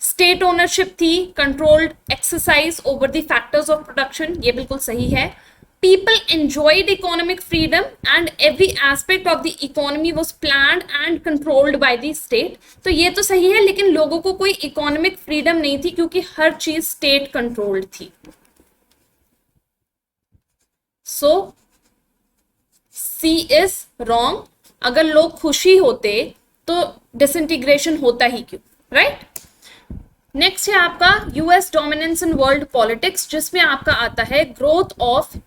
स्टेट ओनरशिप थी, controlled exercise over the factors of production, ये बिल्कुल सही है। People enjoyed economic freedom and every aspect of the economy was planned and controlled by the state। तो ये तो सही है, लेकिन लोगों को कोई इकोनॉमिक फ्रीडम नहीं थी क्योंकि हर चीज स्टेट कंट्रोल्ड थी। सो C is wrong। अगर लोग खुशी होते तो डिसइंटीग्रेशन होता ही क्यों, राइट। नेक्स्ट है आपका US dominance in world politics, जिसमें आपका आता है growth of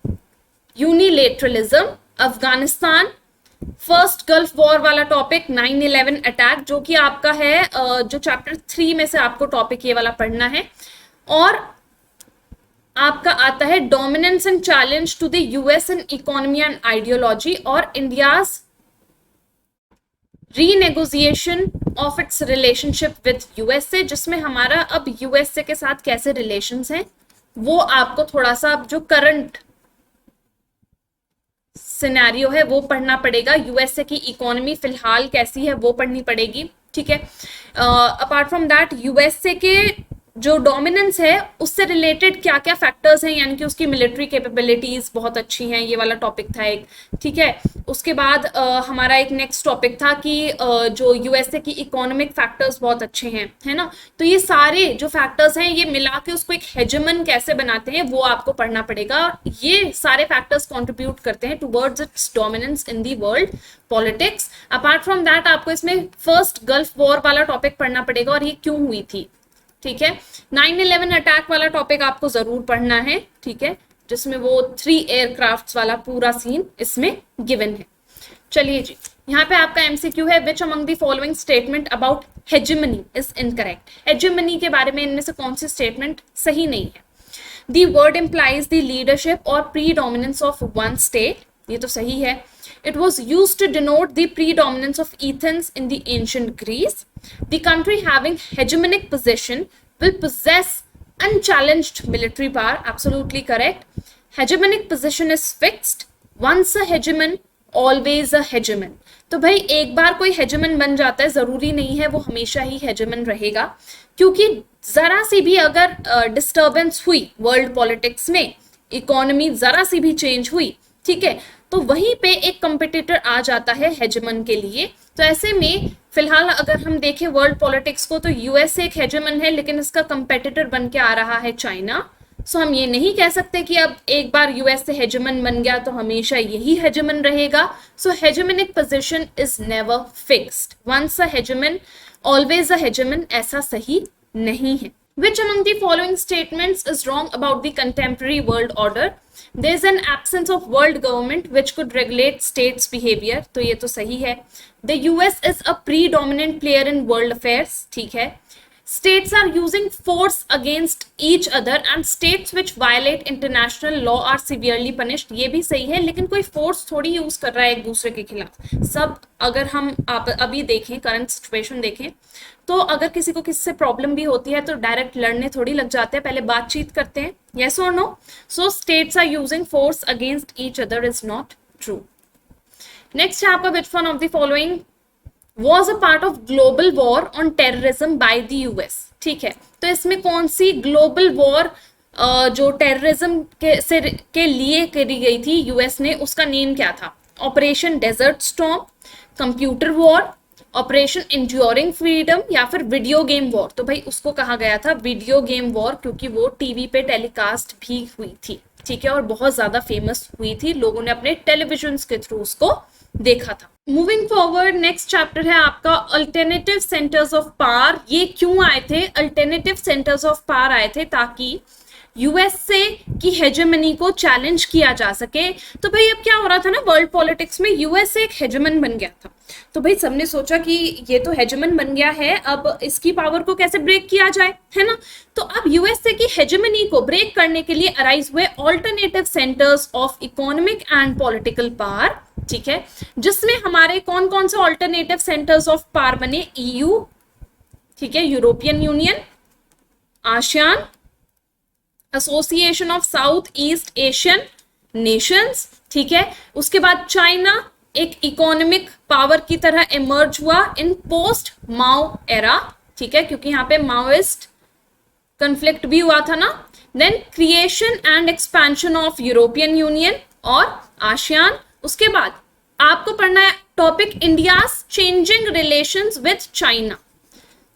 unilateralism, Afghanistan, first Gulf War वाला टॉपिक 9/11 अटैक, जो कि आपका है जो चैप्टर 3 में से आपको टॉपिक ये वाला पढ़ना है। और आपका आता है dominance and challenge to the US in economy and ideology और India's renegotiation of its relationship with USA, जिसमें हमारा अब यूएसए के साथ कैसे रिलेशंस हैं वो आपको थोड़ा सा जो करंट सिनेरियो है वो पढ़ना पड़ेगा। यूएसए की इकोनॉमी फिलहाल कैसी है वो पढ़नी पड़ेगी, ठीक है। अपार्ट फ्रॉम दैट यूएसए के जो डोमिनेंस है उससे रिलेटेड क्या क्या फैक्टर्स हैं, यानी कि उसकी मिलिट्री कैपेबिलिटीज बहुत अच्छी हैं, ये वाला टॉपिक था एक, ठीक है। उसके बाद हमारा एक नेक्स्ट टॉपिक था कि जो यूएसए की इकोनॉमिक फैक्टर्स बहुत अच्छे हैं, है ना। तो ये सारे जो फैक्टर्स हैं ये मिला के उसको एक हेजेमन कैसे बनाते हैं वो आपको पढ़ना पड़ेगा। ये सारे फैक्टर्स कॉन्ट्रीब्यूट करते हैं towards it's dominance in the world politics. Apart from that आपको इसमें फर्स्ट गल्फ वॉर वाला टॉपिक पढ़ना पड़ेगा और ये क्यों हुई थी, ठीक है। 9/11 अटैक वाला टॉपिक आपको जरूर पढ़ना है, ठीक है, जिसमें वो 3 एयरक्राफ्ट्स वाला पूरा सीन इसमें गिवन है। चलिए जी, यहाँ पे आपका एमसीक्यू है, which among the following statement about hegemony is incorrect. Hegemony के बारे में इनमें से कौन सी स्टेटमेंट सही नहीं है। The word implies the leadership और प्रीडोमिनेंस ऑफ वन स्टेट, ये तो सही है। It was used to denote the predominance of Athens in the ancient Greece. The country having hegemonic position will possess unchallenged military power. Absolutely correct. Hegemonic position is fixed. Once a hegemon, always a hegemon. तो भाई एक बार कोई हेजेमन बन जाता है, जरूरी नहीं है वो हमेशा ही हेजेमन रहेगा, क्योंकि जरा सी भी अगर डिस्टर्बेंस हुई वर्ल्ड पॉलिटिक्स में, इकोनॉमी जरा सी भी चेंज हुई, ठीक है, तो वहीं पे एक कंपिटिटर आ जाता है हेजेमन के लिए। तो ऐसे में फिलहाल अगर हम देखें वर्ल्ड पॉलिटिक्स को, तो यूएसए एक हेजेमन है, लेकिन इसका कंपिटिटर बन के आ रहा है चाइना। सो हम ये नहीं कह सकते कि अब एक बार यूएसए हेजेमन बन गया तो हमेशा यही हेजेमन रहेगा। So hegemonic position is never fixed, once a hegemon always a hegemon, ऐसा सही नहीं है। Which among the following statements is wrong about the contemporary world order? There is an absence of world government which could regulate states' behavior. तो ये तो सही है। The US is a predominant player in world affairs. ठीक है। States are using force against each other and states which violate international law are severely punished. ये भी सही है, लेकिन कोई फोर्स थोड़ी यूज कर रहा है एक दूसरे के खिलाफ। सब अगर हम अभी देखें, करंट सिचुएशन देखें, तो अगर किसी को किससे प्रॉब्लम भी होती है तो डायरेक्ट लड़ने थोड़ी लग जाते हैं, पहले बातचीत करते हैं, yes or no? So states are using force against each other is not true. Next है आपका which one of the following was a part of global war on terrorism by the US? ठीक है, तो इसमें कौन सी global war जो terrorism के लिए करी गई थी यूएस ने, उसका नेम क्या था? Operation desert storm, computer war, operation enduring freedom, या फिर वीडियो गेम वॉर? तो भाई उसको कहा गया था वीडियो गेम वॉर, क्योंकि वो टीवी पे टेलीकास्ट भी हुई थी, ठीक है, और बहुत ज्यादा फेमस हुई थी, लोगों ने अपने टेलीविजन के थ्रू उसको देखा था। मूविंग फॉरवर्ड, नेक्स्ट चैप्टर है आपका अल्टरनेटिव सेंटर्स ऑफ पावर। ये क्यों आए थे? अल्टरनेटिव सेंटर्स ऑफ पावर आए थे ताकि यूएसए की हेजेमनी को चैलेंज किया जा सके। तो भाई अब क्या हो रहा था ना, वर्ल्ड पॉलिटिक्स में यूएसए एक हेजेमन बन गया था, तो भाई सबने सोचा कि ये तो हेजेमन बन गया है, अब इसकी पावर को कैसे ब्रेक किया जाए, है ना। तो अब यूएसए की हेजेमनी को ब्रेक करने के लिए अराइज हुए alternative centres of economic and political power, ठीक है, जिसमें हमारे कौन कौन से ऑल्टरनेटिव सेंटर्स ऑफ पावर बने? ईयू, ठीक है, European union, ASEAN, association of south east Asian Nations, ठीक है। उसके बाद चाइना एक इकोनॉमिक पावर की तरह इमर्ज हुआ इन पोस्ट माओ एरा, ठीक है, क्योंकि यहाँ पे माओइस्ट कन्फ्लिक्ट भी हुआ था ना। Then creation and expansion of European Union और आसियान। उसके बाद आपको पढ़ना है topic India's changing relations with China,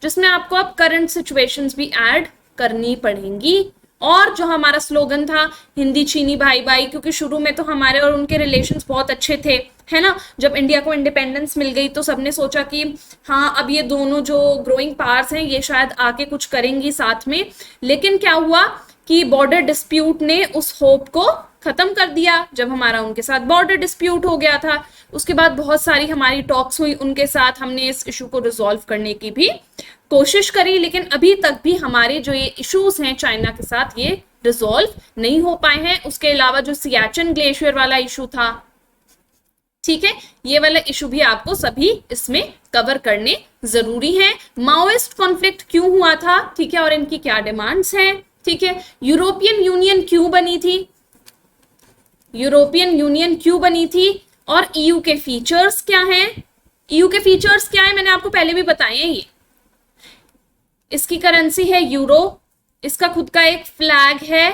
जिसमें आपको अब करंट सिचुएशंस भी ऐड करनी पड़ेंगी। और जो हमारा स्लोगन था हिंदी चीनी भाई भाई, क्योंकि शुरू में तो हमारे और उनके रिलेशंस बहुत अच्छे थे, है ना। जब इंडिया को इंडिपेंडेंस मिल गई तो सबने सोचा कि हाँ अब ये दोनों जो ग्रोइंग पावर्स हैं ये शायद आके कुछ करेंगी साथ में, लेकिन क्या हुआ कि बॉर्डर डिस्प्यूट ने उस होप को खत्म कर दिया जब हमारा उनके साथ बॉर्डर डिस्प्यूट हो गया था। उसके बाद बहुत सारी हमारी टॉक्स हुई उनके साथ, हमने इस इशू को रिजॉल्व करने की भी कोशिश करी, लेकिन अभी तक भी हमारे जो ये इश्यूज हैं चाइना के साथ ये रिजॉल्व नहीं हो पाए हैं। उसके अलावा जो सियाचिन ग्लेशियर वाला इशू था, ठीक है, ये वाला इशू भी आपको सभी इसमें कवर करने जरूरी है। माओइस्ट कॉन्फ्लिक्ट क्यों हुआ था, ठीक है, और इनकी क्या डिमांड्स हैं, ठीक है। यूरोपियन यूनियन क्यों बनी थी, यूरोपियन यूनियन क्यों बनी थी, और ईयू के फीचर्स क्या हैं। ईयू के फीचर्स क्या है मैंने आपको पहले भी बताए हैं। ये इसकी करेंसी है यूरो, इसका खुद का एक फ्लैग है,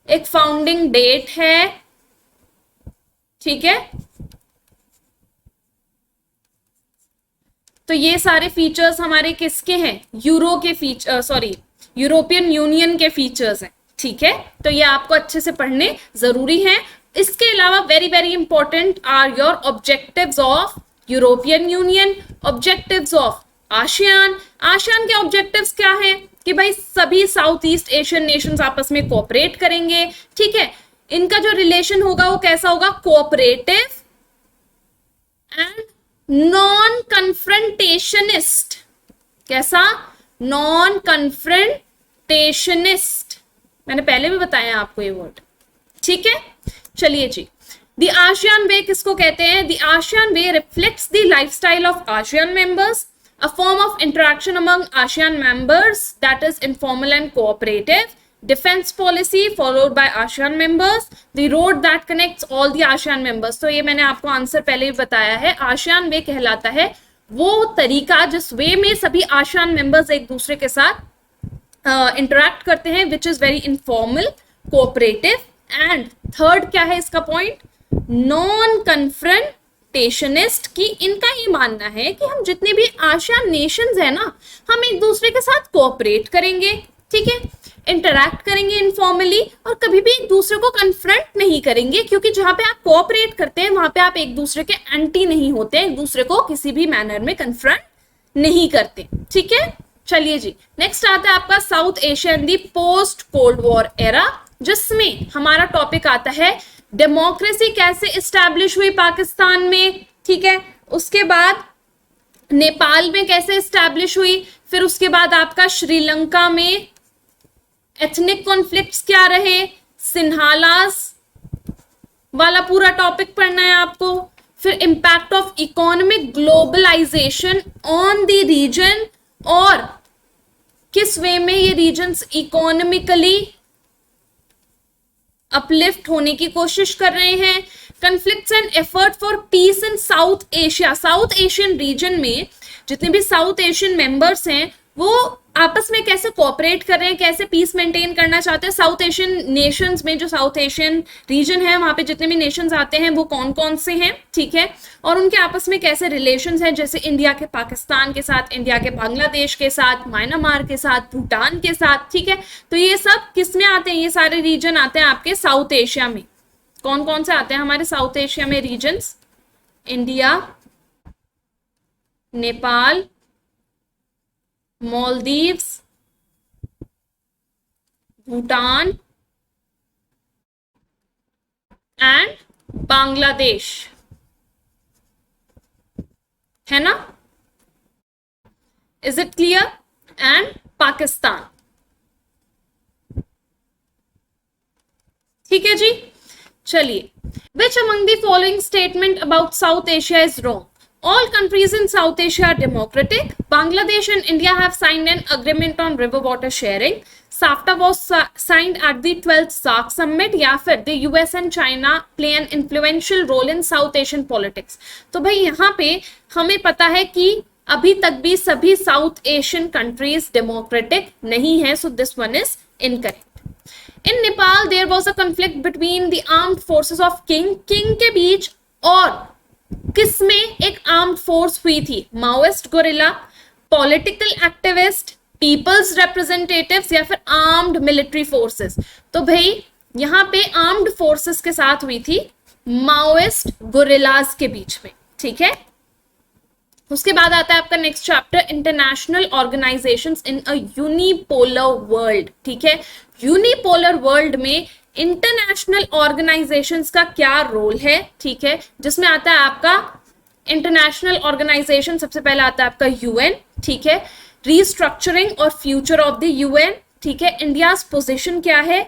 एक फाउंडिंग डेट है, ठीक है। तो ये सारे फीचर्स हमारे किसके हैं, यूरो के फीचर, सॉरी यूरोपियन यूनियन के फीचर्स हैं, ठीक है। तो ये आपको अच्छे से पढ़ने जरूरी हैं। इसके अलावा very very important are your objectives of European Union, objectives of ASEAN. ASEAN के ऑब्जेक्टिव्स क्या है कि भाई सभी साउथ ईस्ट एशियन नेशंस आपस में कोऑपरेट करेंगे, ठीक है। इनका जो रिलेशन होगा वो कैसा होगा, कोऑपरेटिव एंड नॉन कन्फ्रंटेशनिस्ट। कैसा, नॉन कन्फ्रंटेशनिस्ट, मैंने पहले भी बताया आपको ये वर्ड, ठीक है। चलिए जी, द आसियान वे किसको कहते हैं, the ASEAN way reflects the lifestyle of ASEAN members, a form of interaction among ASEAN members that is informal and cooperative, defense policy followed by ASEAN members, the road that connects all the ASEAN members। तो ये मैंने आपको answer पहले भी बताया है, ASEAN वे कहलाता है वो तरीका जिस वे में सभी आसियान मेंबर्स एक दूसरे के साथ इंटरेक्ट करते हैं, which is very informal, cooperative, and third क्या है इसका पॉइंट, नॉन कन्फ्रंटेशनिस्ट। की इनका ये मानना है कि हम जितने भी आसियान नेशंस है ना, हम एक दूसरे के साथ कोऑपरेट करेंगे, ठीक है, इंटरैक्ट करेंगे इनफॉर्मली, और कभी भी एक दूसरे को कन्फ्रंट नहीं करेंगे, क्योंकि जहां पे आप कोऑपरेट करते हैं वहां पे आप एक दूसरे के एंटी नहीं होते, एक दूसरे को किसी भी मैनर में कन्फ्रंट नहीं करते, ठीक है। चलिए जी, नेक्स्ट आता है आपका साउथ एशिया इन दी पोस्ट कोल्ड वॉर एरा, जिसमें हमारा टॉपिक आता है डेमोक्रेसी कैसे इस्टेब्लिश हुई पाकिस्तान में, ठीक है, उसके बाद नेपाल में कैसे इस्टेब्लिश हुई, फिर उसके बाद आपका श्रीलंका में एथनिक कॉन्फ्लिक्ट्स क्या रहे, सिन्हालास वाला पूरा टॉपिक पढ़ना है आपको, फिर impact of economic globalisation on the region, और किस वे में ये रीजन्स इकोनॉमिकली अपलिफ्ट होने की कोशिश कर रहे हैं, conflicts and effort for piece in south Asia. South Asian region में जितने भी साउथ एशियन मेंबर्स हैं वो आपस में कैसे कोऑपरेट कर रहे हैं, कैसे पीस मेंटेन करना चाहते हैं। साउथ एशियन नेशंस में जो साउथ एशियन रीजन है वहां पे जितने भी नेशंस आते हैं वो कौन कौन से हैं, ठीक है, और उनके आपस में कैसे रिलेशंस हैं, जैसे इंडिया के पाकिस्तान के साथ, इंडिया के बांग्लादेश के साथ, म्यांमार के साथ, भूटान के साथ, ठीक है। तो ये सब किस में आते हैं, ये सारे रीजन आते हैं आपके साउथ एशिया में। कौन कौन से आते हैं हमारे साउथ एशिया में regions, India, Nepal, Maldives, Bhutan and Bangladesh, है ना, is it clear, and Pakistan, ठीक है जी। चलिए, which among the following statement about South Asia is wrong, all countries in South Asia are democratic, Bangladesh and India have signed an agreement on river water sharing, SAFTA was signed at the 12th SAARC summit, या फिर the US and China play an influential role in South Asian politics। तो भाई यहाँ पे हमें पता है कि अभी तक भी सभी साउथ एशियन कंट्रीज डेमोक्रेटिक नहीं है, so this one is incorrect. In Nepal there was a conflict between the armed forces of king के बीच और किसमें एक आर्म्ड फोर्स हुई थी, Maoist guerrilla, political activist, people's representatives, या फिर आर्म्ड मिलिट्री फोर्सेस। तो भाई यहां पे आर्म्ड फोर्सेस के साथ हुई थी माओइस्ट गोरिल्लाज के बीच में, ठीक है। उसके बाद आता है आपका next chapter, international organisations in a unipolar world, ठीक है। यूनिपोलर वर्ल्ड में इंटरनेशनल ऑर्गेनाइजेशंस का क्या रोल है, ठीक है, जिसमें आता है आपका इंटरनेशनल ऑर्गेनाइजेशन, सबसे पहले आता है आपका यूएन, ठीक है, रीस्ट्रक्चरिंग और फ्यूचर ऑफ द यूएन, ठीक है, इंडिया पोजीशन क्या है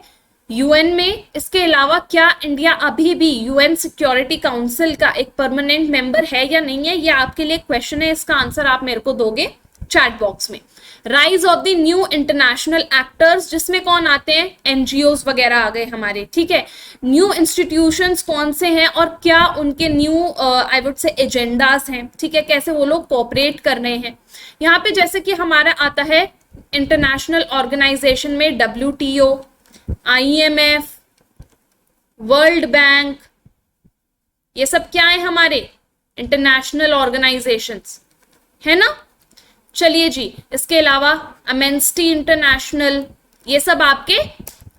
यूएन में, इसके अलावा क्या इंडिया अभी भी यूएन सिक्योरिटी काउंसिल का एक परमानेंट मेंबर है या नहीं है, ये आपके लिए क्वेश्चन है, इसका आंसर आप मेरे को दोगे चैट बॉक्स में। Rise of the new international actors, जिसमें कौन आते हैं, एनजीओज वगैरह आ गए हमारे, ठीक है, न्यू इंस्टीट्यूशंस कौन से हैं और क्या उनके new I would say agendas हैं, ठीक है, कैसे वो लोग कोऑपरेट कर रहे हैं। यहाँ पे जैसे कि हमारा आता है इंटरनेशनल ऑर्गेनाइजेशन में WTO, IMF, वर्ल्ड बैंक, ये सब क्या है हमारे इंटरनेशनल ऑर्गेनाइजेशंस, है ना। चलिए जी, इसके अलावा अमेंस्टी इंटरनेशनल, ये सब आपके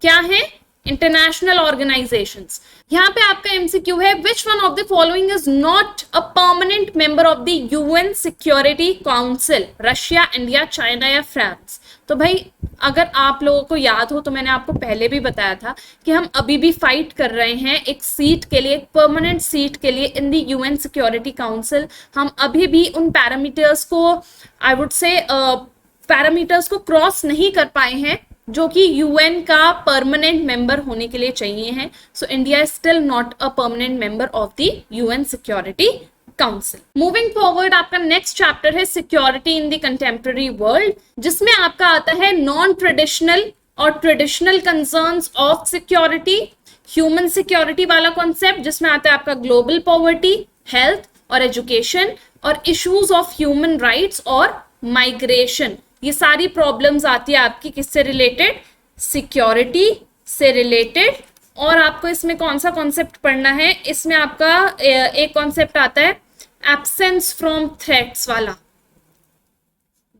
क्या है इंटरनेशनल ऑर्गेनाइजेशंस। यहाँ पे आपका एमसीक्यू है, which one of the following is not a permanent member of the UN security council, Russia, India, China या फ्रांस। तो भाई अगर आप लोगों को याद हो तो मैंने आपको पहले भी बताया था कि हम अभी भी फाइट कर रहे हैं एक सीट के लिए, एक परमानेंट सीट के लिए in the UN security council. हम अभी भी उन पैरामीटर्स को आई वुड से पैरामीटर्स को क्रॉस नहीं कर पाए हैं जो कि यूएन का परमानेंट मेंबर होने के लिए चाहिए हैं। So India is still not a permanent member of the UN security council. Moving forward, आपका नेक्स्ट चैप्टर है security in the contemporary world, जिसमें आपका आता है नॉन ट्रेडिशनल और traditional concerns of security, human security वाला कॉन्सेप्ट, जिसमें आता है आपका ग्लोबल पॉवर्टी, हेल्थ और एजुकेशन, और इश्यूज ऑफ ह्यूमन राइट्स और माइग्रेशन। ये सारी प्रॉब्लम्स आती है आपकी किससे रिलेटेड, सिक्योरिटी से रिलेटेड। और आपको इसमें कौन सा कॉन्सेप्ट पढ़ना है, इसमें आपका एक कॉन्सेप्ट आता है एब्सेंस फ्रॉम थ्रेट्स वाला,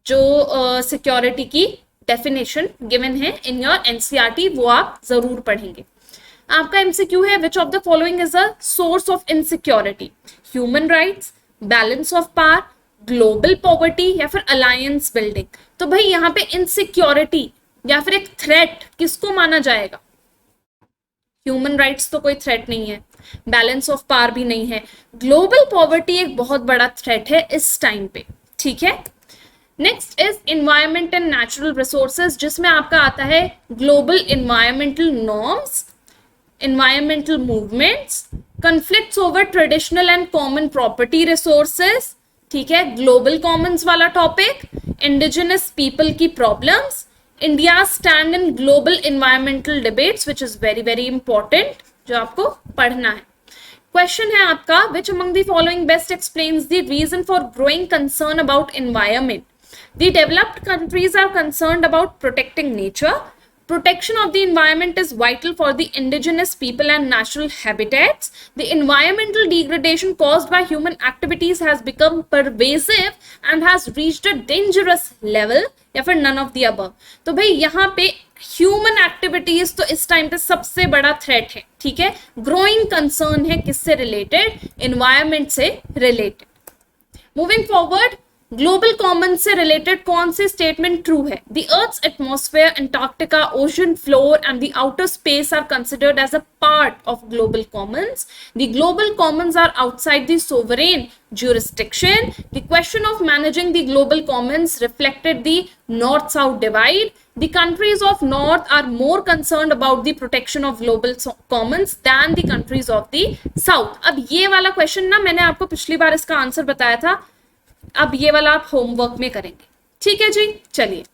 जो सिक्योरिटी की डेफिनेशन गिवन है इन योर एनसीईआरटी, वो आप जरूर पढ़ेंगे। आपका एमसीक्यू है, which of the following is a source of insecurity, human rights, balance of power, global poverty या फिर अलायंस बिल्डिंग। तो भाई यहाँ पे इनसिक्योरिटी या फिर एक थ्रेट किसको माना जाएगा, ह्यूमन राइट्स तो कोई थ्रेट नहीं है, बैलेंस ऑफ पावर भी नहीं है, ग्लोबल पॉवर्टी एक बहुत बड़ा थ्रेट है इस टाइम पे, ठीक है। Next is environment and natural resources, जिसमें आपका आता है global environmental norms, environmental movements, conflicts over traditional and common property resources, ठीक है, global commons वाला टॉपिक, indigenous people की problems, India stand in global environmental debates which is very very important, जो आपको पढ़ना है। क्वेश्चन है आपका, which among the following best explains the reason for growing concern about environment? The developed countries are concerned about protecting nature. Protection of the environment is vital for the indigenous people and natural habitats. The environmental degradation caused by human activities has become pervasive and has reached a dangerous level, या फिर none of the above. तो भाई यहाँ पे human activities तो इस time पे सबसे बड़ा थ्रेट है, ठीक है, ग्रोइंग कंसर्न है किससे रिलेटेड, एनवायरमेंट से related. Moving forward, global common से रिलेटेड कौन सी स्टेटमेंट ट्रू है, the earth's atmosphere, Antarctica, ocean floor and the outer space are considered as a part of global commons, the global commons are outside the sovereign jurisdiction, the question of managing the global commons reflected the north-south divide, the countries of north are more concerned about the protection of global commons than the countries of the south। अब ये वाला question ना मैंने आपको पिछली बार इसका answer बताया था, अब ये वाला आप होमवर्क में करेंगे, ठीक है जी। चलिए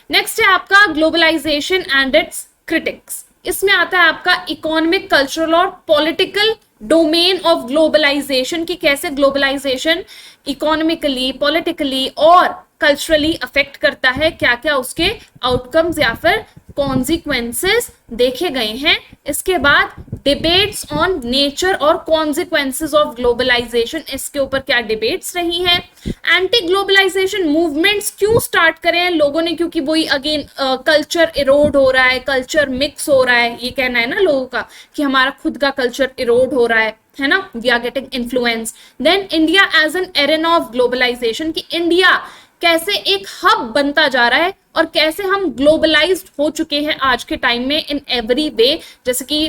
नेक्स्ट है आपका ग्लोबलाइजेशन एंड इट्स क्रिटिक्स, इसमें आता है आपका इकोनॉमिक, कल्चरल और पॉलिटिकल डोमेन ऑफ ग्लोबलाइजेशन, की कैसे ग्लोबलाइजेशन इकोनॉमिकली, पॉलिटिकली और कल्चरली अफेक्ट करता है, क्या क्या उसके आउटकम्स या फिर कॉन्सिक्वेंसेस देखे गए हैं। इसके बाद डिबेट्स ऑन नेचर और कॉन्सिक्वेंसेस ऑफ ग्लोबलाइजेशन, इसके ऊपर क्या डिबेट्स रही हैं। एंटी ग्लोबलाइजेशन मूवमेंट्स क्यों स्टार्ट करे हैं लोगों ने, क्योंकि वही अगेन कल्चर इरोड हो रहा है, कल्चर मिक्स हो रहा है, ये कहना है ना लोगों का कि हमारा खुद का कल्चर इरोड हो रहा है ना, we are getting influence. Then India as an arena of globalisation, कि इंडिया कैसे एक हब बनता जा रहा है और कैसे हम ग्लोबलाइज्ड हो चुके हैं आज के टाइम में इन एवरी वे। जैसे कि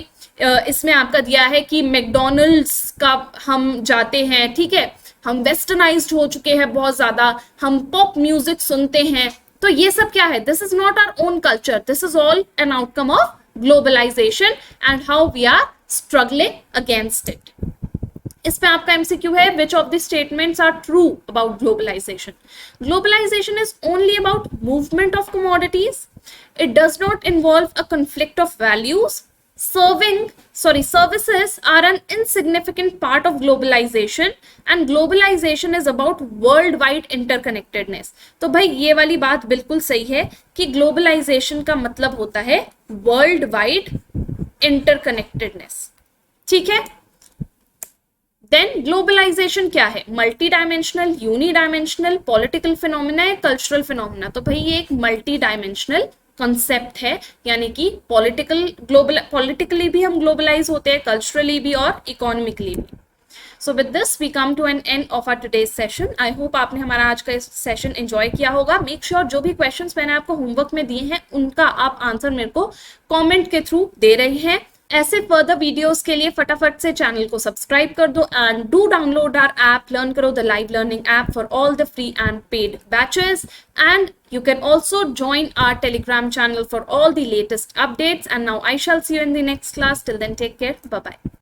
इसमें आपका दिया है कि मैकडोनल्ड्स का हम जाते हैं, ठीक है, हम वेस्टर्नाइज्ड हो चुके हैं बहुत ज्यादा, हम पॉप म्यूजिक सुनते हैं, तो ये सब क्या है, this is not our own culture, this is all an outcome of globalisation and how we are struggling against it. इस पे आपका एमसीक्यू है, which of the statements are true about globalisation. Globalisation is only about movement of commodities, it does not involve a conflict of values, services are an insignificant part of globalization and globalization is about worldwide interconnectedness। तो भाई ये वाली बात बिल्कुल सही है कि globalisation का मतलब होता है वर्ल्ड वाइड इंटरकनेक्टेडनेस, ठीक है। देन ग्लोबलाइजेशन क्या है, multi dimensional, uni dimensional, political phenomena है, कल्चरल फिनोमिना। तो भाई ये एक मल्टी डायमेंशनल कॉन्सेप्ट है, यानी कि पॉलिटिकली भी हम ग्लोबलाइज होते हैं, कल्चरली भी और इकोनॉमिकली भी। So with this we come to an end of our today's session. I hope आपने हमारा आज का सेशन एंजॉय किया होगा। मेक श्योर जो भी क्वेश्चंस मैंने आपको होमवर्क में दिए हैं उनका आप आंसर मेरे को कमेंट के थ्रू दे रहे हैं। ऐसे फर्दर वीडियोस के लिए फटाफट से चैनल को सब्सक्राइब कर दो and do download our app learn करो, the live learning app for all the free and paid batches, and you can also join our Telegram channel for all the latest updates. And now I shall see you in the next class. Till then, take care. Bye bye.